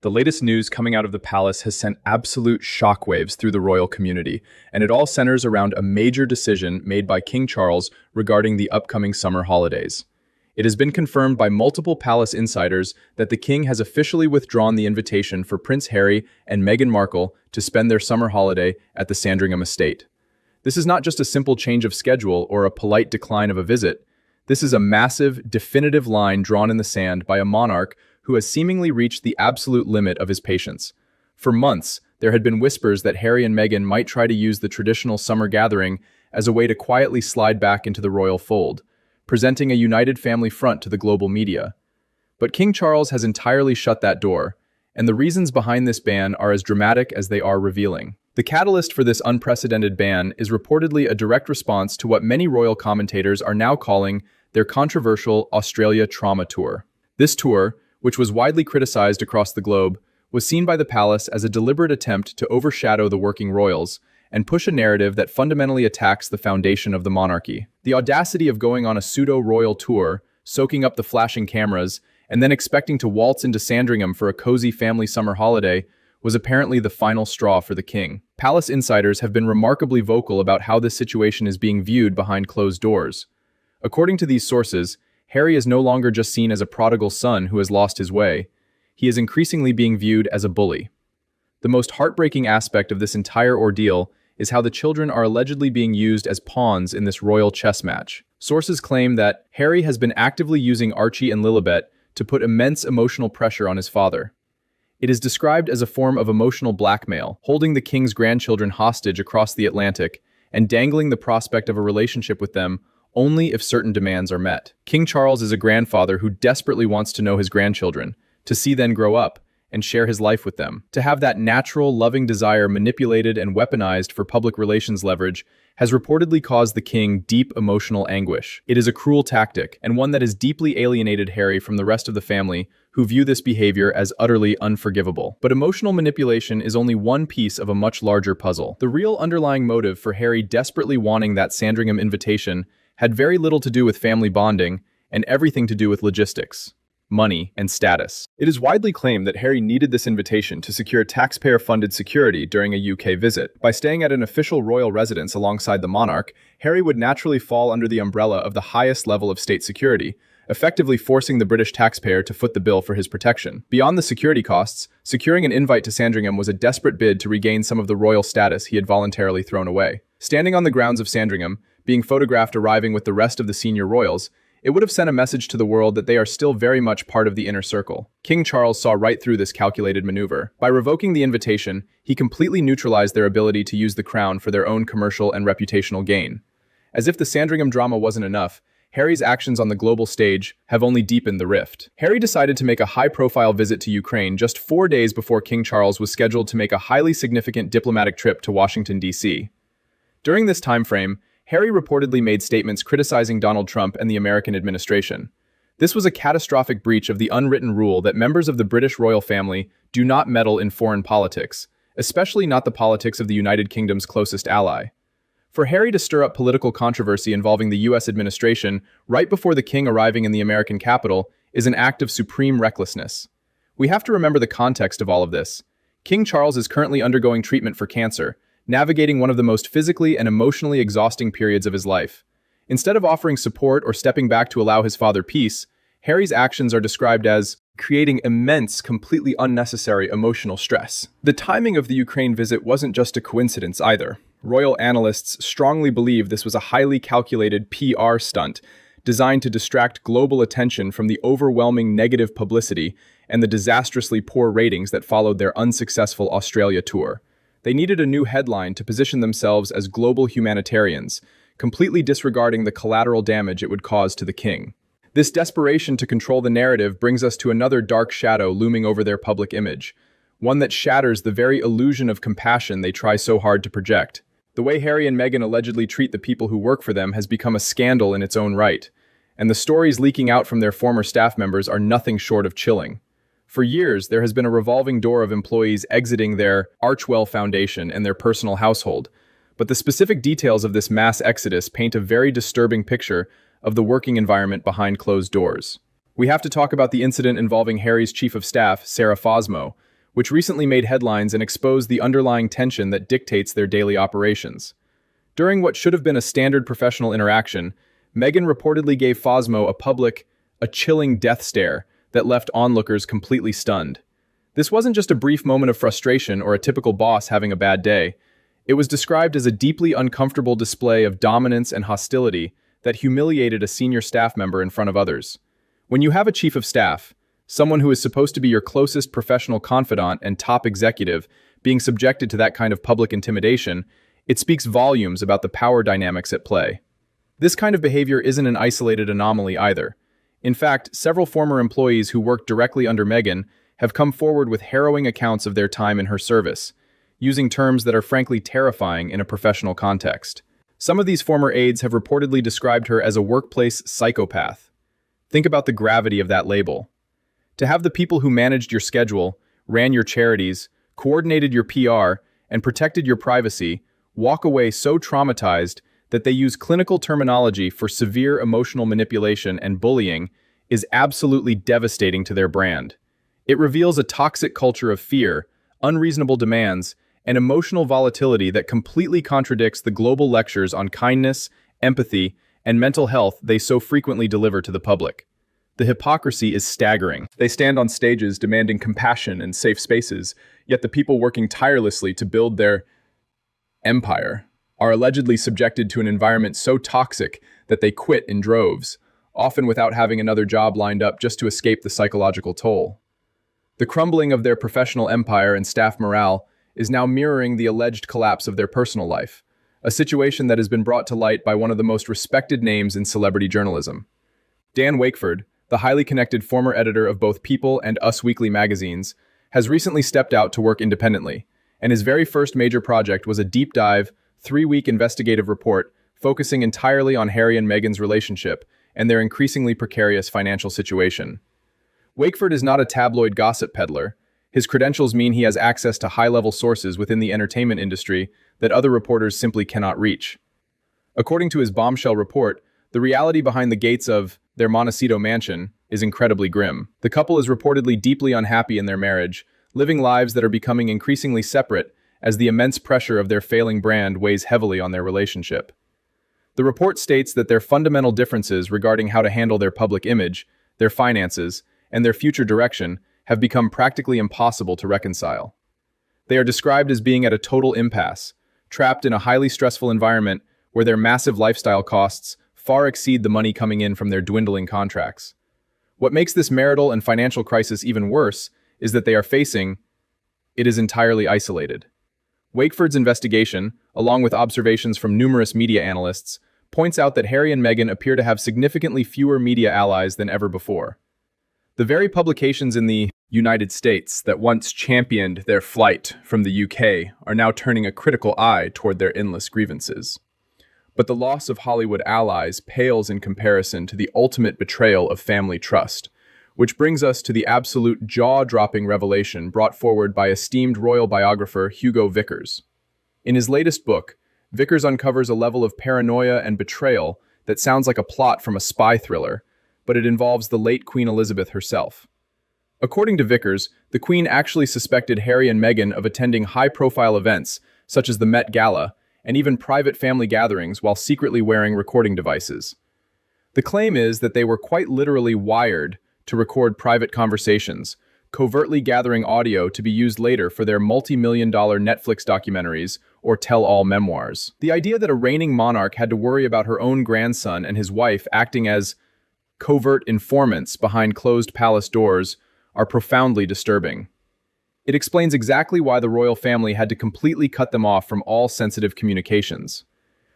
The latest news coming out of the palace has sent absolute shockwaves through the royal community, and it all centers around a major decision made by King Charles regarding the upcoming summer holidays. It has been confirmed by multiple palace insiders that the king has officially withdrawn the invitation for Prince Harry and Meghan Markle to spend their summer holiday at the Sandringham estate. This is not just a simple change of schedule or a polite decline of a visit. This is a massive, definitive line drawn in the sand by a monarch who has seemingly reached the absolute limit of his patience. For months, there had been whispers that Harry and Meghan might try to use the traditional summer gathering as a way to quietly slide back into the royal fold, presenting a united family front to the global media. But King Charles has entirely shut that door, and the reasons behind this ban are as dramatic as they are revealing. The catalyst for this unprecedented ban is reportedly a direct response to what many royal commentators are now calling their controversial Australia trauma tour. This tour, which was widely criticized across the globe, was seen by the palace as a deliberate attempt to overshadow the working royals and push a narrative that fundamentally attacks the foundation of the monarchy. The audacity of going on a pseudo-royal tour, soaking up the flashing cameras, and then expecting to waltz into Sandringham for a cozy family summer holiday was apparently the final straw for the king. Palace insiders have been remarkably vocal about how this situation is being viewed behind closed doors. According to these sources, Harry is no longer just seen as a prodigal son who has lost his way. He is increasingly being viewed as a bully. The most heartbreaking aspect of this entire ordeal is how the children are allegedly being used as pawns in this royal chess match. Sources claim that Harry has been actively using Archie and Lilibet to put immense emotional pressure on his father. It is described as a form of emotional blackmail, holding the king's grandchildren hostage across the Atlantic and dangling the prospect of a relationship with them only if certain demands are met. King Charles is a grandfather who desperately wants to know his grandchildren, to see them grow up and share his life with them. To have that natural, loving desire manipulated and weaponized for public relations leverage has reportedly caused the king deep emotional anguish. It is a cruel tactic, and one that has deeply alienated Harry from the rest of the family, who view this behavior as utterly unforgivable. But emotional manipulation is only one piece of a much larger puzzle. The real underlying motive for Harry desperately wanting that Sandringham invitation had very little to do with family bonding and everything to do with logistics, money, and status. It is widely claimed that Harry needed this invitation to secure taxpayer-funded security during a UK visit. By staying at an official royal residence alongside the monarch, Harry would naturally fall under the umbrella of the highest level of state security, effectively forcing the British taxpayer to foot the bill for his protection. Beyond the security costs, securing an invite to Sandringham was a desperate bid to regain some of the royal status he had voluntarily thrown away. Standing on the grounds of Sandringham, being photographed arriving with the rest of the senior royals, it would have sent a message to the world that they are still very much part of the inner circle. King Charles saw right through this calculated maneuver. By revoking the invitation, he completely neutralized their ability to use the crown for their own commercial and reputational gain. As if the Sandringham drama wasn't enough, Harry's actions on the global stage have only deepened the rift. Harry decided to make a high-profile visit to Ukraine just 4 days before King Charles was scheduled to make a highly significant diplomatic trip to Washington, D.C. During this time frame, Harry reportedly made statements criticizing Donald Trump and the American administration. This was a catastrophic breach of the unwritten rule that members of the British royal family do not meddle in foreign politics, especially not the politics of the United Kingdom's closest ally. For Harry to stir up political controversy involving the US administration right before the king arriving in the American capital is an act of supreme recklessness. We have to remember the context of all of this. King Charles is currently undergoing treatment for cancer, navigating one of the most physically and emotionally exhausting periods of his life. Instead of offering support or stepping back to allow his father peace, Harry's actions are described as creating immense, completely unnecessary emotional stress. The timing of the Ukraine visit wasn't just a coincidence either. Royal analysts strongly believe this was a highly calculated PR stunt designed to distract global attention from the overwhelming negative publicity and the disastrously poor ratings that followed their unsuccessful Australia tour. They needed a new headline to position themselves as global humanitarians, completely disregarding the collateral damage it would cause to the king. This desperation to control the narrative brings us to another dark shadow looming over their public image, one that shatters the very illusion of compassion they try so hard to project. The way Harry and Meghan allegedly treat the people who work for them has become a scandal in its own right, and the stories leaking out from their former staff members are nothing short of chilling. For years, there has been a revolving door of employees exiting their Archwell Foundation and their personal household, but the specific details of this mass exodus paint a very disturbing picture of the working environment behind closed doors. We have to talk about the incident involving Harry's chief of staff, Sarah Fosmo, which recently made headlines and exposed the underlying tension that dictates their daily operations. During what should have been a standard professional interaction, Meghan reportedly gave Fosmo a chilling death stare that left onlookers completely stunned. This wasn't just a brief moment of frustration or a typical boss having a bad day. It was described as a deeply uncomfortable display of dominance and hostility that humiliated a senior staff member in front of others. When you have a chief of staff, someone who is supposed to be your closest professional confidant and top executive, being subjected to that kind of public intimidation, it speaks volumes about the power dynamics at play. This kind of behavior isn't an isolated anomaly either. In fact, several former employees who worked directly under Meghan have come forward with harrowing accounts of their time in her service, using terms that are frankly terrifying in a professional context. Some of these former aides have reportedly described her as a workplace psychopath. Think about the gravity of that label. To have the people who managed your schedule, ran your charities, coordinated your PR, and protected your privacy walk away so traumatized that they use clinical terminology for severe emotional manipulation and bullying is absolutely devastating to their brand. It reveals a toxic culture of fear, unreasonable demands, and emotional volatility that completely contradicts the global lectures on kindness, empathy, and mental health they so frequently deliver to the public. The hypocrisy is staggering. They stand on stages demanding compassion and safe spaces, yet the people working tirelessly to build their empire are allegedly subjected to an environment so toxic that they quit in droves, often without having another job lined up just to escape the psychological toll. The crumbling of their professional empire and staff morale is now mirroring the alleged collapse of their personal life, a situation that has been brought to light by one of the most respected names in celebrity journalism. Dan Wakeford, the highly connected former editor of both People and Us Weekly magazines, has recently stepped out to work independently, and his very first major project was a deep dive, 3-week investigative report focusing entirely on Harry and Meghan's relationship and their increasingly precarious financial situation. Wakeford is not a tabloid gossip peddler. His credentials mean he has access to high-level sources within the entertainment industry that other reporters simply cannot reach. According to his bombshell report, the reality behind the gates of their Montecito mansion is incredibly grim. The couple is reportedly deeply unhappy in their marriage, living lives that are becoming increasingly separate as the immense pressure of their failing brand weighs heavily on their relationship. The report states that their fundamental differences regarding how to handle their public image, their finances, and their future direction have become practically impossible to reconcile. They are described as being at a total impasse, trapped in a highly stressful environment where their massive lifestyle costs far exceed the money coming in from their dwindling contracts. What makes this marital and financial crisis even worse is that they are facing it is entirely isolated. Wakeford's investigation, along with observations from numerous media analysts, points out that Harry and Meghan appear to have significantly fewer media allies than ever before. The very publications in the United States that once championed their flight from the UK are now turning a critical eye toward their endless grievances. But the loss of Hollywood allies pales in comparison to the ultimate betrayal of family trust, which brings us to the absolute jaw-dropping revelation brought forward by esteemed royal biographer Hugo Vickers. In his latest book, Vickers uncovers a level of paranoia and betrayal that sounds like a plot from a spy thriller, but it involves the late Queen Elizabeth herself. According to Vickers, the Queen actually suspected Harry and Meghan of attending high-profile events, such as the Met Gala, and even private family gatherings while secretly wearing recording devices. The claim is that they were quite literally wired to record private conversations, covertly gathering audio to be used later for their multi-million-dollar Netflix documentaries or tell-all memoirs. The idea that a reigning monarch had to worry about her own grandson and his wife acting as covert informants behind closed palace doors are profoundly disturbing. It explains exactly why the royal family had to completely cut them off from all sensitive communications.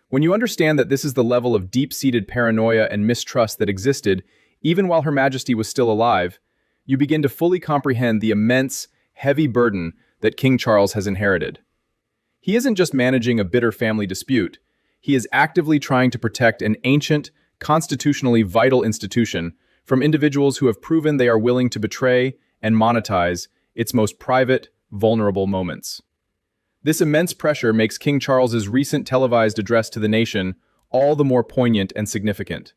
When you understand that this is the level of deep-seated paranoia and mistrust that existed even while Her Majesty was still alive, you begin to fully comprehend the immense, heavy burden that King Charles has inherited. He isn't just managing a bitter family dispute, he is actively trying to protect an ancient, constitutionally vital institution from individuals who have proven they are willing to betray and monetize its most private, vulnerable moments. This immense pressure makes King Charles's recent televised address to the nation all the more poignant and significant.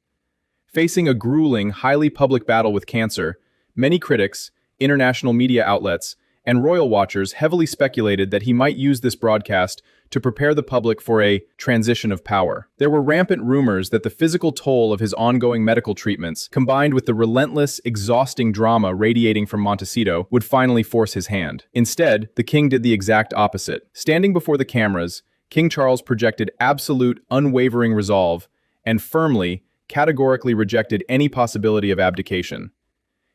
Facing a grueling, highly public battle with cancer, many critics, international media outlets, and royal watchers heavily speculated that he might use this broadcast to prepare the public for a transition of power. There were rampant rumors that the physical toll of his ongoing medical treatments, combined with the relentless, exhausting drama radiating from Montecito, would finally force his hand. Instead, the king did the exact opposite. Standing before the cameras, King Charles projected absolute, unwavering resolve and firmly, categorically rejected any possibility of abdication.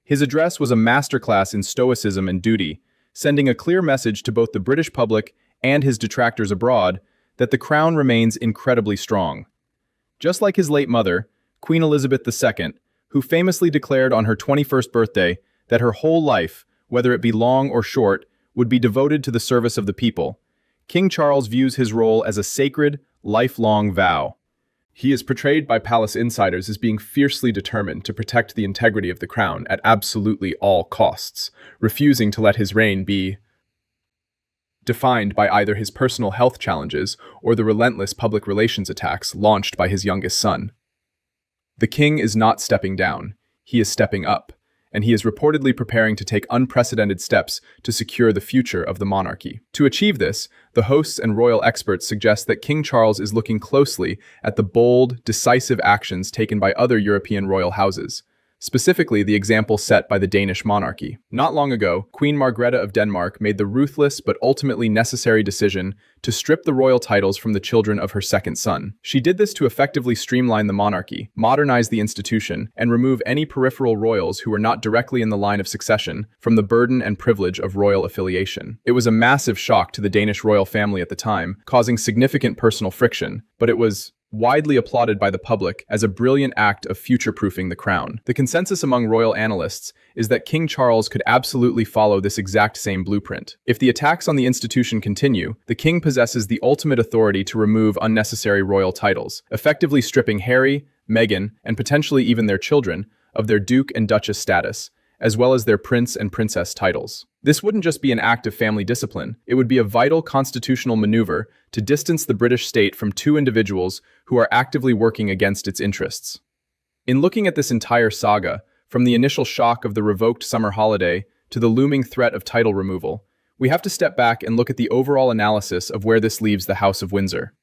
His address was a masterclass in stoicism and duty, sending a clear message to both the British public and his detractors abroad that the crown remains incredibly strong. Just like his late mother, Queen Elizabeth II, who famously declared on her 21st birthday that her whole life, whether it be long or short, would be devoted to the service of the people, King Charles views his role as a sacred, lifelong vow. He is portrayed by palace insiders as being fiercely determined to protect the integrity of the crown at absolutely all costs, refusing to let his reign be defined by either his personal health challenges or the relentless public relations attacks launched by his youngest son. The king is not stepping down, he is stepping up, and he is reportedly preparing to take unprecedented steps to secure the future of the monarchy. To achieve this, the hosts and royal experts suggest that King Charles is looking closely at the bold, decisive actions taken by other European royal houses, specifically the example set by the Danish monarchy. Not long ago, Queen Margrethe of Denmark made the ruthless but ultimately necessary decision to strip the royal titles from the children of her second son. She did this to effectively streamline the monarchy, modernize the institution, and remove any peripheral royals who were not directly in the line of succession from the burden and privilege of royal affiliation. It was a massive shock to the Danish royal family at the time, causing significant personal friction, but it was widely applauded by the public as a brilliant act of future-proofing the crown. The consensus among royal analysts is that King Charles could absolutely follow this exact same blueprint. If the attacks on the institution continue, the king possesses the ultimate authority to remove unnecessary royal titles, effectively stripping Harry, Meghan, and potentially even their children of their duke and duchess status, as well as their prince and princess titles. This wouldn't just be an act of family discipline, it would be a vital constitutional maneuver to distance the British state from two individuals who are actively working against its interests. In looking at this entire saga, from the initial shock of the revoked summer holiday to the looming threat of title removal, we have to step back and look at the overall analysis of where this leaves the House of Windsor.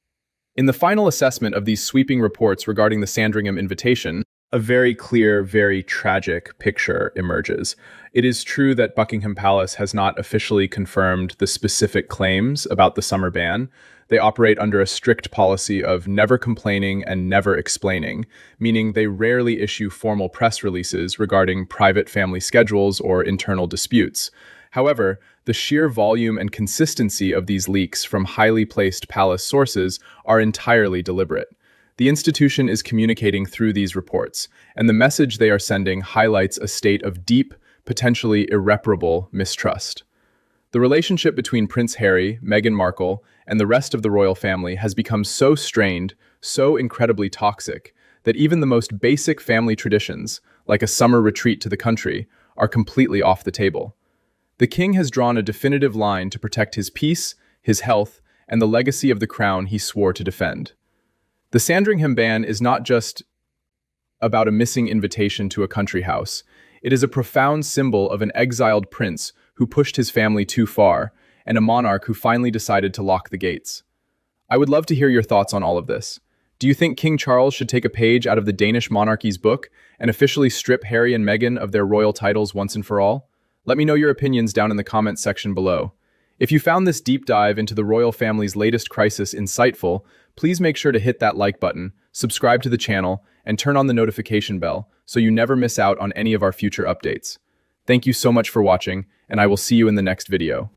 In the final assessment of these sweeping reports regarding the Sandringham invitation, a very clear, very tragic picture emerges. It is true that Buckingham Palace has not officially confirmed the specific claims about the summer ban. They operate under a strict policy of never complaining and never explaining, meaning they rarely issue formal press releases regarding private family schedules or internal disputes. However, the sheer volume and consistency of these leaks from highly placed palace sources are entirely deliberate. The institution is communicating through these reports, and the message they are sending highlights a state of deep, potentially irreparable mistrust. The relationship between Prince Harry, Meghan Markle, and the rest of the royal family has become so strained, so incredibly toxic, that even the most basic family traditions, like a summer retreat to the country, are completely off the table. The king has drawn a definitive line to protect his peace, his health, and the legacy of the crown he swore to defend. The Sandringham ban is not just about a missing invitation to a country house. It is a profound symbol of an exiled prince who pushed his family too far, and a monarch who finally decided to lock the gates. I would love to hear your thoughts on all of this. Do you think King Charles should take a page out of the Danish monarchy's book and officially strip Harry and Meghan of their royal titles once and for all? Let me know your opinions down in the comments section below. If you found this deep dive into the royal family's latest crisis insightful, please make sure to hit that like button, subscribe to the channel, and turn on the notification bell so you never miss out on any of our future updates. Thank you so much for watching, and I will see you in the next video.